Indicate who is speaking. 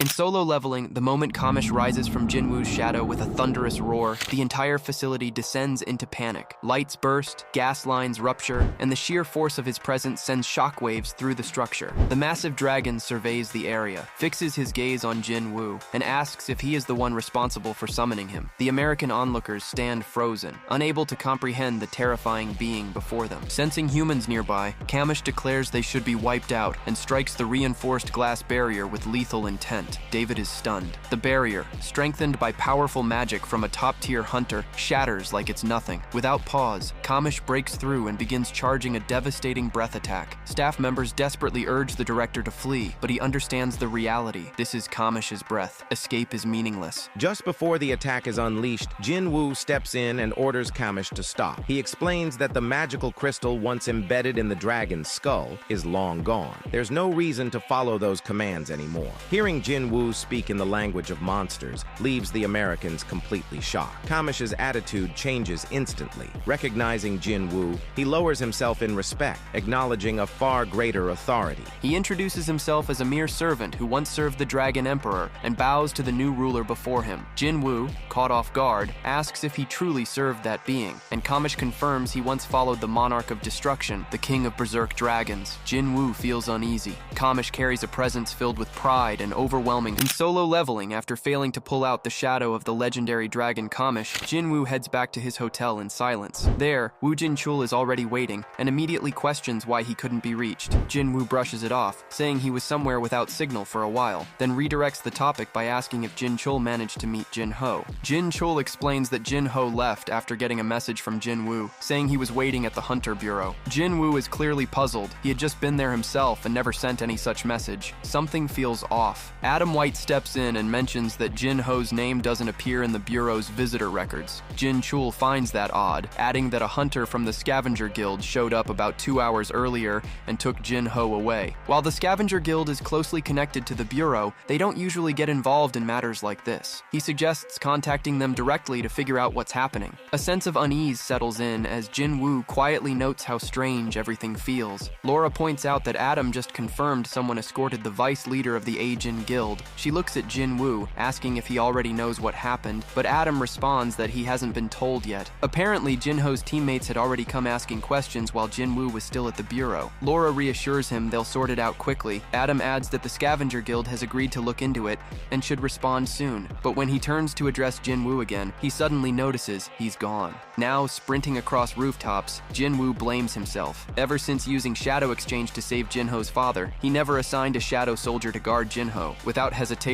Speaker 1: solo leveling, the moment Karmich rises from Jinwu's shadow with a thunderous roar, the entire facility descends into panic. Lights burst, gas lines rupture, and the sheer force of his presence sends shockwaves through the structure. The massive dragon surveys the area, fixes his gaze on Jinwu, and asks if he is the one responsible for summoning him. The American onlookers stand frozen, unable to comprehend the terrifying being before them. Sensing humans nearby, Karmich declares they should be wiped out and strikes the reinforced glass barrier with lethal intent. David is stunned. The barrier, strengthened by powerful magic from a top-tier hunter, shatters like it's nothing. Without pause, Karmich breaks through and begins charging a devastating breath attack. Staff members desperately urge the director to flee, but he understands the reality. This is Karmich's breath. Escape is meaningless.
Speaker 2: Just before the attack is unleashed, Jinwu steps in and orders Karmich to stop. He explains that the magical crystal once embedded in the dragon's skull is long gone. There's no reason to follow those commands anymore. Hearing Jinwu speak in the language of monsters leaves the Americans completely shocked. Karmich's attitude changes instantly. Recognizing Jinwu, he lowers himself in respect, acknowledging a far greater authority.
Speaker 1: He introduces himself as a mere servant who once served the Dragon Emperor and bows to the new ruler before him. Jinwu, caught off guard, asks if he truly served that being, and Karmich confirms he once followed the Monarch of Destruction, the King of Berserk Dragons. Jinwu feels uneasy. Karmich carries a presence filled with pride and overwhelming. In solo leveling, after failing to pull out the shadow of the legendary dragon Karmich, Jinwu heads back to his hotel in silence. There, Wu Jinchul is already waiting and immediately questions why he couldn't be reached. Jinwu brushes it off, saying he was somewhere without signal for a while, then redirects the topic by asking if Jinchul managed to meet Jin Ho. Jinchul explains that Jin Ho left after getting a message from Jinwu, saying he was waiting at the Hunter Bureau. Jinwu is clearly puzzled. He had just been there himself and never sent any such message. Something feels off. Adam White steps in and mentions that Jin Ho's name doesn't appear in the Bureau's visitor records. Jinchul finds that odd, adding that a hunter from the Scavenger Guild showed up about 2 hours earlier and took Jin Ho away. While the Scavenger Guild is closely connected to the Bureau, they don't usually get involved in matters like this. He suggests contacting them directly to figure out what's happening. A sense of unease settles in as Jinwu quietly notes how strange everything feels. Laura points out that Adam just confirmed someone escorted the vice leader of the Ajin Guild. She looks at Jinwu, asking if he already knows what happened, but Adam responds that he hasn't been told yet. Apparently, Jinho's teammates had already come asking questions while Jinwu was still at the Bureau. Laura reassures him they'll sort it out quickly. Adam adds that the Scavenger Guild has agreed to look into it and should respond soon. But when he turns to address Jinwu again, he suddenly notices he's gone. Now, sprinting across rooftops, Jinwu blames himself. Ever since using Shadow Exchange to save Jinho's father, he never assigned a Shadow Soldier to guard Jinho. Without hesitation,